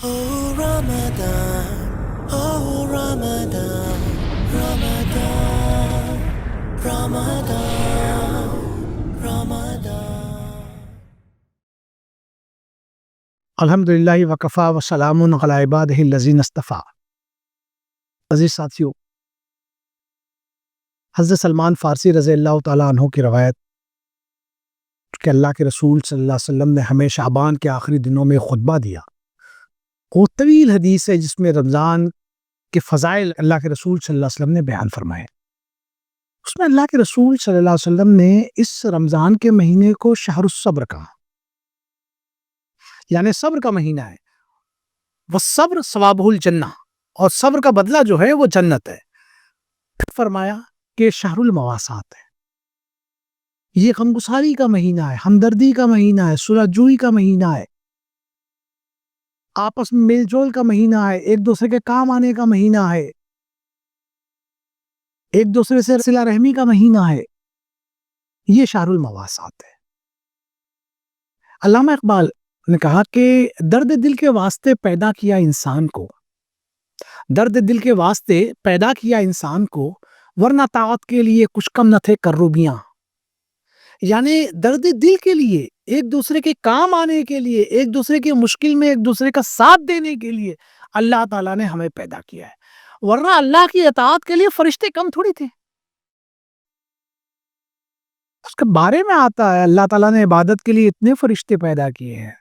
Oh Ramadan, oh Ramadan, Ramadan, Ramadan, Ramadan. الحمدللہ وکفا وسلام علی عبادہ الذین اصطفیٰ۔ عزیز ساتھیو، حضرت سلمان فارسی رضی اللہ تعالیٰ عنہ کی روایت کہ اللہ کے رسول صلی اللہ علیہ وسلم نے ہمیں شعبان کے آخری دنوں میں خطبہ دیا۔ وہ طویل حدیث ہے جس میں رمضان کے فضائل اللہ کے رسول صلی اللہ علیہ وسلم نے بیان فرمائے۔ اس میں اللہ کے رسول صلی اللہ علیہ وسلم نے اس رمضان کے مہینے کو شہر الصبر کہا، یعنی صبر کا مہینہ ہے۔ والصبر ثوابہ الجنہ، اور صبر کا بدلہ جو ہے وہ جنت ہے۔ پھر فرمایا کہ شہر المواسات ہے، یہ غمگساری کا مہینہ ہے، ہمدردی کا مہینہ ہے، صلح جوئی کا مہینہ ہے، آپس میں میل جول کا مہینہ ہے، ایک دوسرے کے کام آنے کا مہینہ ہے، ایک دوسرے سے صلہ رحمی کا مہینہ ہے۔ یہ شہر المواسات ہے۔ علامہ اقبال نے کہا کہ درد دل کے واسطے پیدا کیا انسان کو، درد دل کے واسطے پیدا کیا انسان کو، ورنہ طاعت کے لیے کچھ کم نہ تھے کروبیاں۔ یعنی درد دل کے لیے، ایک دوسرے کے کام آنے کے لیے، ایک دوسرے کی مشکل میں ایک دوسرے کا ساتھ دینے کے لیے اللہ تعالیٰ نے ہمیں پیدا کیا ہے، ورنہ اللہ کی اطاعت کے لیے فرشتے کم تھوڑی تھے۔ اس کے بارے میں آتا ہے اللہ تعالیٰ نے عبادت کے لیے اتنے فرشتے پیدا کیے ہیں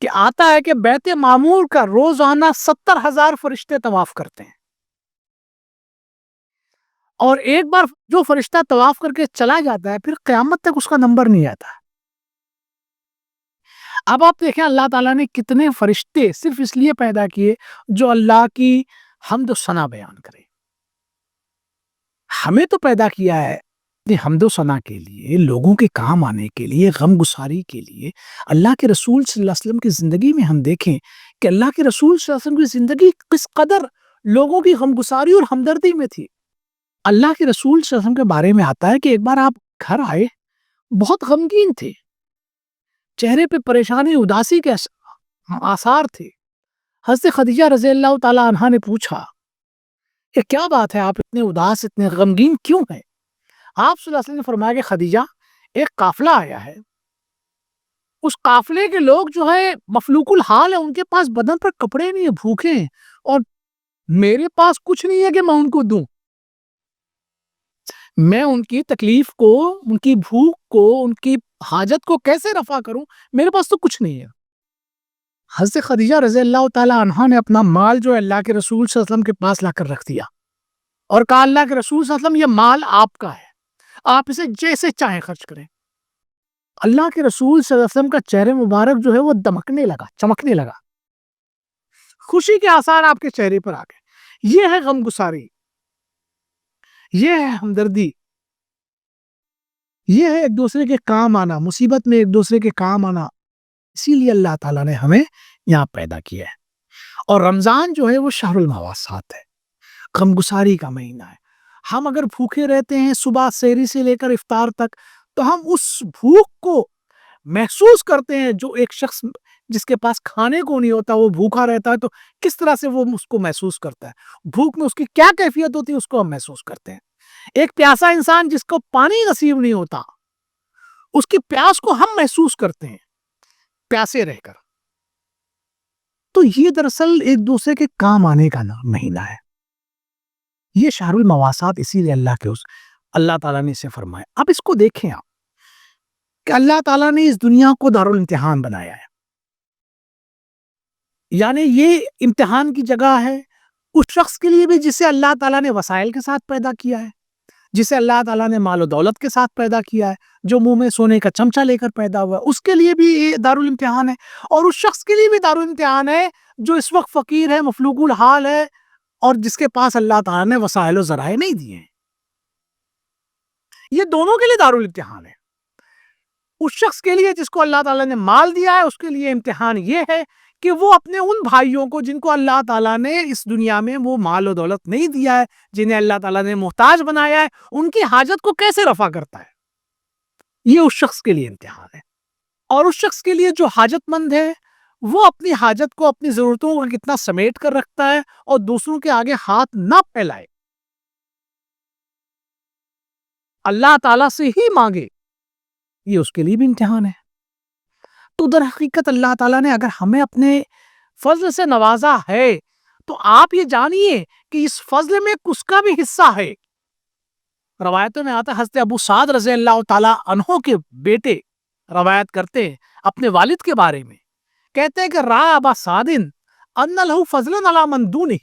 کہ آتا ہے کہ بیت معمور کا روزانہ 70,000 فرشتے طواف کرتے ہیں، اور ایک بار جو فرشتہ طواف کر کے چلا جاتا ہے پھر قیامت تک اس کا نمبر نہیں آتا۔ اب آپ دیکھیں اللہ تعالیٰ نے کتنے فرشتے صرف اس لیے پیدا کیے جو اللہ کی حمد و ثنا بیان کرے۔ ہمیں تو پیدا کیا ہے حمد و ثنا کے لیے، لوگوں کے کام آنے کے لیے، غم گساری کے لیے۔ اللہ کے رسول صلی اللہ علیہ وسلم کی زندگی میں ہم دیکھیں کہ اللہ کے رسول صلی اللہ علیہ وسلم کی زندگی کس قدر لوگوں کی غم گساری اور ہمدردی میں تھی۔ اللہ کے رسول صلی اللہ علیہ وسلم کے بارے میں آتا ہے کہ ایک بار آپ گھر آئے، بہت غمگین تھے، چہرے پہ پریشانی اداسی کے آثار تھے۔ حضرت خدیجہ رضی اللہ تعالی عنہا نے پوچھا کہ کیا بات ہے، آپ اتنے اداس، اتنے غمگین کیوں ہیں؟ آپ صلی اللہ علیہ وسلم نے فرمایا کہ خدیجہ، ایک قافلہ آیا ہے، اس قافلے کے لوگ جو ہے مفلوق الحال ہیں، ان کے پاس بدن پر کپڑے نہیں ہیں، بھوکے ہیں، اور میرے پاس کچھ نہیں ہے کہ میں ان کو دوں، میں ان کی تکلیف کو، ان کی بھوک کو، ان کی حاجت کو کیسے رفع کروں؟ میرے پاس تو کچھ نہیں ہے۔ حضرت خدیجہ رضی اللہ تعالی عنہا نے اپنا مال جو ہے اللہ کے رسول صلی اللہ علیہ وسلم کے پاس لا کر رکھ دیا اور کہا اللہ کے رسول صلی اللہ علیہ وسلم یہ مال آپ کا ہے، آپ اسے جیسے چاہیں خرچ کریں۔ اللہ کے رسول صلی اللہ علیہ وسلم کا چہرے مبارک جو ہے وہ دمکنے لگا، چمکنے لگا، خوشی کے آثار آپ کے چہرے پر آ گئے۔ یہ ہے غم گساری، یہ ہے ہمدردی، یہ ہے ایک دوسرے کے کام آنا، مصیبت میں ایک دوسرے کے کام آنا۔ اسی لیے اللہ تعالیٰ نے ہمیں یہاں پیدا کیا ہے۔ اور رمضان جو ہے وہ شہر المواسات ہے، غم گساری کا مہینہ ہے۔ ہم اگر بھوکے رہتے ہیں صبح سحری سے لے کر افطار تک، تو ہم اس بھوک کو محسوس کرتے ہیں۔ جو ایک شخص جس کے پاس کھانے کو نہیں ہوتا وہ بھوکا رہتا ہے تو کس طرح سے وہ اس کو محسوس کرتا ہے، بھوک میں اس کی کیا کیفیت ہوتی ہے اس کو ہم محسوس کرتے ہیں۔ ایک پیاسا انسان جس کو پانی نصیب نہیں ہوتا، اس کی پیاس کو ہم محسوس کرتے ہیں پیاسے رہ کر۔ تو یہ دراصل ایک دوسرے کے کام آنے کا مہینہ ہے۔ یہ شہر المواسات اسی لیے اللہ تعالیٰ نے اسے فرمایا۔ اب اس کو دیکھیں آپ کہ اللہ تعالیٰ نے اس دنیا کو دارالامتحان بنایا ہے، یعنی یہ امتحان کی جگہ ہے اس شخص کے لیے بھی جسے اللہ تعالیٰ نے وسائل کے ساتھ پیدا کیا ہے، جسے اللہ تعالیٰ نے مال و دولت کے ساتھ پیدا کیا ہے، جو منہ میں سونے کا چمچہ لے کر پیدا ہوا ہے، اس کے لیے بھی یہ دارالامتحان ہے، اور اس شخص کے لیے بھی دارالامتحان ہے جو اس وقت فقیر ہے، مفلوق الحال ہے، اور جس کے پاس اللہ تعالیٰ نے وسائل و ذرائع نہیں دیے ہیں۔ یہ دونوں کے لیے دارالامتحان ہے۔ اس شخص کے لیے جس کو اللہ تعالیٰ نے مال دیا ہے، اس کے لیے امتحان یہ ہے کہ وہ اپنے ان بھائیوں کو جن کو اللہ تعالیٰ نے اس دنیا میں وہ مال و دولت نہیں دیا ہے، جنہیں اللہ تعالیٰ نے محتاج بنایا ہے، ان کی حاجت کو کیسے رفع کرتا ہے۔ یہ اس شخص کے لیے امتحان ہے۔ اور اس شخص کے لیے جو حاجت مند ہے وہ اپنی حاجت کو اپنی ضرورتوں کو کتنا سمیٹ کر رکھتا ہے اور دوسروں کے آگے ہاتھ نہ پھیلائے، اللہ تعالیٰ سے ہی مانگے، یہ اس کے لیے بھی امتحان ہے۔ تو در حقیقت اللہ تعالیٰ نے اگر ہمیں اپنے فضل سے نوازا ہے تو آپ یہ جانیے کہ اس فضل میں کس کا بھی حصہ ہے۔ روایتوں میں آتا ہے، حضرت ابو سعد رضی اللہ تعالیٰ عنہ کے بیٹے روایت کرتے ہیں اپنے والد کے بارے میں، کہتے ہیں کہ را ابا سعد ان لہ فضلا علی من دونہ،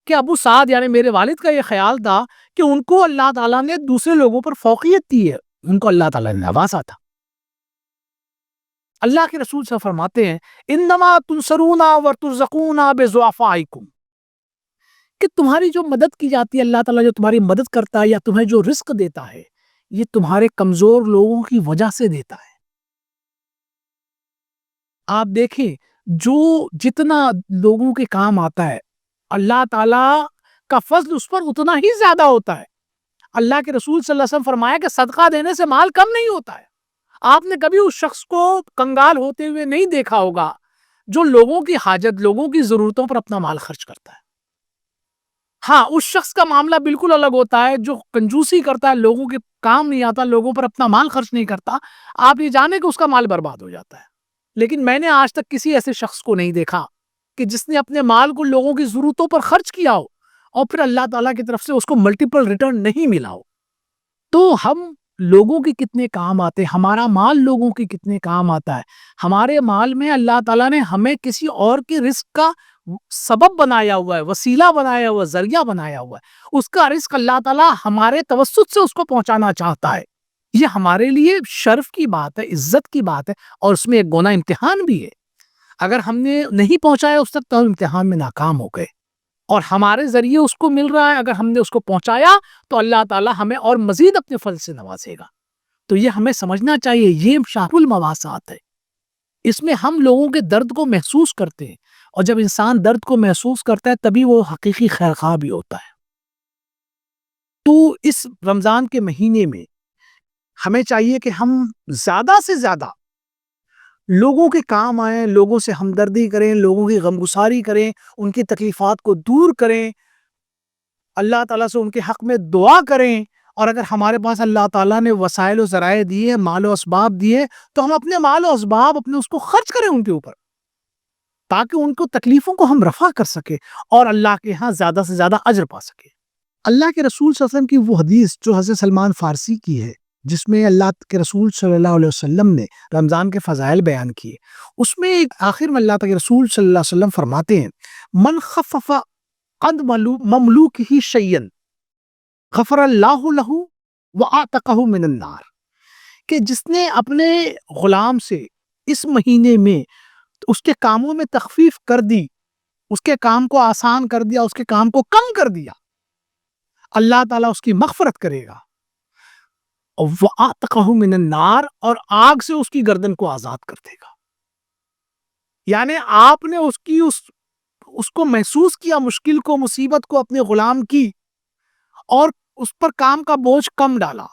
کہ ابو سعد یعنی میرے والد کا یہ خیال تھا کہ ان کو اللہ تعالیٰ نے دوسرے لوگوں پر فوقیت دی ہے، ان کو اللہ تعالیٰ نے نوازا تھا۔ اللہ کے رسول سے فرماتے ہیں انما تنصرون وترزقون بضعفائکم، کہ تمہاری جو مدد کی جاتی ہے، اللہ تعالیٰ جو تمہاری مدد کرتا ہے یا تمہیں جو رزق دیتا ہے، یہ تمہارے کمزور لوگوں کی وجہ سے دیتا ہے۔ آپ دیکھیں جو جتنا لوگوں کے کام آتا ہے، اللہ تعالیٰ کا فضل اس پر اتنا ہی زیادہ ہوتا ہے۔ اللہ کے رسول صلی اللہ علیہ وسلم فرمایا کہ صدقہ دینے سے مال کم نہیں ہوتا ہے۔ آپ نے کبھی اس شخص کو کنگال ہوتے ہوئے نہیں دیکھا ہوگا جو لوگوں کی حاجت، لوگوں کی ضرورتوں پر اپنا مال خرچ کرتا ہے۔ ہاں، اس شخص کا معاملہ بالکل الگ ہوتا ہے جو کنجوسی کرتا ہے، لوگوں کے کام نہیں آتا، لوگوں پر اپنا مال خرچ نہیں کرتا، آپ یہ جانیں کہ اس کا مال برباد ہو جاتا ہے۔ لیکن میں نے آج تک کسی ایسے شخص کو نہیں دیکھا کہ جس نے اپنے مال کو لوگوں کی ضرورتوں پر خرچ کیا ہو اور پھر اللہ تعالیٰ کی طرف سے اس کو ملٹیپل ریٹرن نہیں ملا ہو۔ تو ہم لوگوں کے کتنے کام آتے ہیں، ہمارا مال لوگوں کے کتنے کام آتا ہے، ہمارے مال میں اللہ تعالیٰ نے ہمیں کسی اور کے رزق کا سبب بنایا ہوا ہے، وسیلہ بنایا ہوا ہے، ذریعہ بنایا ہوا ہے، اس کا رزق اللہ تعالیٰ ہمارے توسط سے اس کو پہنچانا چاہتا ہے۔ یہ ہمارے لیے شرف کی بات ہے، عزت کی بات ہے، اور اس میں ایک گونا امتحان بھی ہے۔ اگر ہم نے نہیں پہنچایا اس تک تو ہم امتحان میں ناکام ہو گئے، اور ہمارے ذریعے اس کو مل رہا ہے، اگر ہم نے اس کو پہنچایا تو اللہ تعالیٰ ہمیں اور مزید اپنے فضل سے نوازے گا۔ تو یہ ہمیں سمجھنا چاہیے، یہ شاہ المواسات ہے، اس میں ہم لوگوں کے درد کو محسوس کرتے ہیں، اور جب انسان درد کو محسوس کرتا ہے تبھی وہ حقیقی خیرخواہ بھی ہوتا ہے۔ تو اس رمضان کے مہینے میں ہمیں چاہیے کہ ہم زیادہ سے زیادہ لوگوں کے کام آئیں، لوگوں سے ہمدردی کریں، لوگوں کی غمگساری کریں، ان کی تکلیفات کو دور کریں، اللہ تعالیٰ سے ان کے حق میں دعا کریں، اور اگر ہمارے پاس اللہ تعالیٰ نے وسائل و ذرائع دیے، مال و اسباب دیے، تو ہم اپنے مال و اسباب اپنے اس کو خرچ کریں ان کے اوپر، تاکہ ان کو تکلیفوں کو ہم رفع کر سکیں اور اللہ کے ہاں زیادہ سے زیادہ اجر پا سکیں۔ اللہ کے رسول صلی اللہ علیہ وسلم کی وہ حدیث جو حضرت سلمان فارسی کی ہے، جس میں اللہ کے رسول صلی اللہ علیہ وسلم نے رمضان کے فضائل بیان کیے، اس میں آخر میں اللہ کے رسول صلی اللہ علیہ وسلم فرماتے ہیں من خفف قد مملوکہ شیئن غفر اللہ لہ وآتقہ من النار، کہ جس نے اپنے غلام سے اس مہینے میں اس کے کاموں میں تخفیف کر دی، اس کے کام کو آسان کر دیا، اس کے کام کو کم کر دیا، اللہ تعالیٰ اس کی مغفرت کرے گا، وَآتَقَهُ مِنَ النَّارِ، اور آگ سے اس کی گردن کو آزاد کر دے گا۔ یعنی آپ نے اس کو محسوس کیا، مشکل کو، مصیبت کو اپنے غلام کی، اور اس پر کام کا بوجھ کم ڈالا،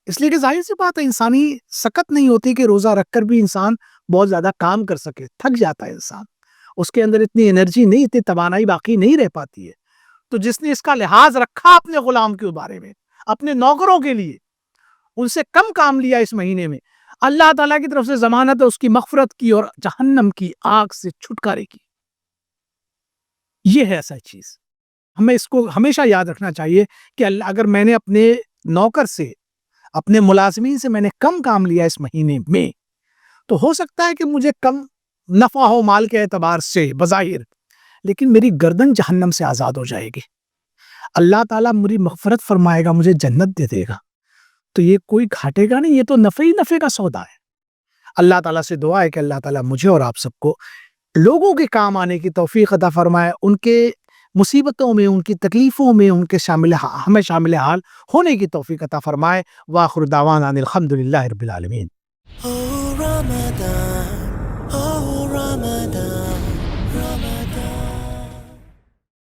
اس لیے کہ ظاہر سی بات ہے انسانی سکت نہیں ہوتی کہ روزہ رکھ کر بھی انسان بہت زیادہ کام کر سکے، تھک جاتا ہے انسان، اس کے اندر اتنی انرجی نہیں، اتنی توانائی باقی نہیں رہ پاتی ہے۔ تو جس نے اس کا لحاظ رکھا اپنے غلام کے بارے میں، اپنے نوکروں کے لیے، ان سے کم کام لیا اس مہینے میں، اللہ تعالیٰ کی طرف سے ضمانت ہے اس کی مغفرت کی اور جہنم کی آگ سے چھٹکارے کی۔ یہ ہے ایسا چیز، ہمیں اس کو ہمیشہ یاد رکھنا چاہیے کہ اگر میں نے اپنے نوکر سے، اپنے ملازمین سے میں نے کم کام لیا اس مہینے میں، تو ہو سکتا ہے کہ مجھے کم نفع ہو مال کے اعتبار سے بظاہر، لیکن میری گردن جہنم سے آزاد ہو جائے گی، اللہ تعالیٰ میری مغفرت فرمائے گا، مجھے جنت دے دے گا، تو یہ کوئی گھاٹے گا نہیں، یہ تو نفع ہی نفع کا سودا ہے۔ اللہ تعالیٰ سے دعا ہے کہ اللہ تعالیٰ مجھے اور آپ سب کو لوگوں کے کام آنے کی توفیق عطا فرمائے، ان کے مصیبتوں میں، ان کی تکلیفوں میں ان کے ہمیں شامل حال ہونے کی توفیق عطا فرمائے۔ وآخر دعوانا ان الحمد للہ رب العالمین۔ Oh Ramadan.